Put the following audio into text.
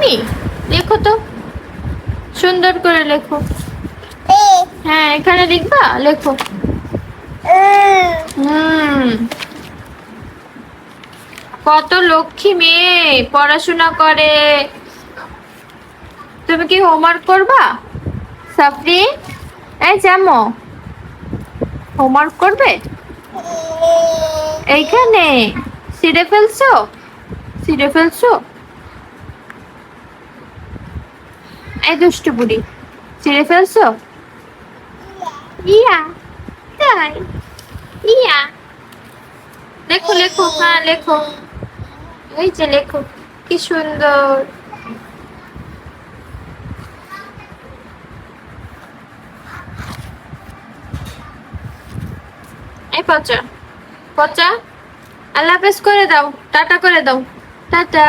তুমি? লেখো তো, সুন্দর করে লেখো। হ্যাঁ, এখানে লিখবা, লেখো। হুম, কত লক্ষ্মী মেয়ে, পড়াশোনা করে। তুমি কি হোমওয়ার্ক করবা সাফরি? এই জামো, হোমওয়ার্ক করবে এইখানে? ছিঁড়ে ফেলছো, ছিঁড়ে ফেলছো? এই দুষ্টু বুড়ি, ছিঁড়ে ফেলছো? ইয়া, তাই? ইয়া, লেখো লেখো, হ্যাঁ লেখো, এই যে লেখো, কি সুন্দর। এই পচা, পচা, আল্লাহ হাফেজ করে দাও, টাটা করে দাও, টাটা।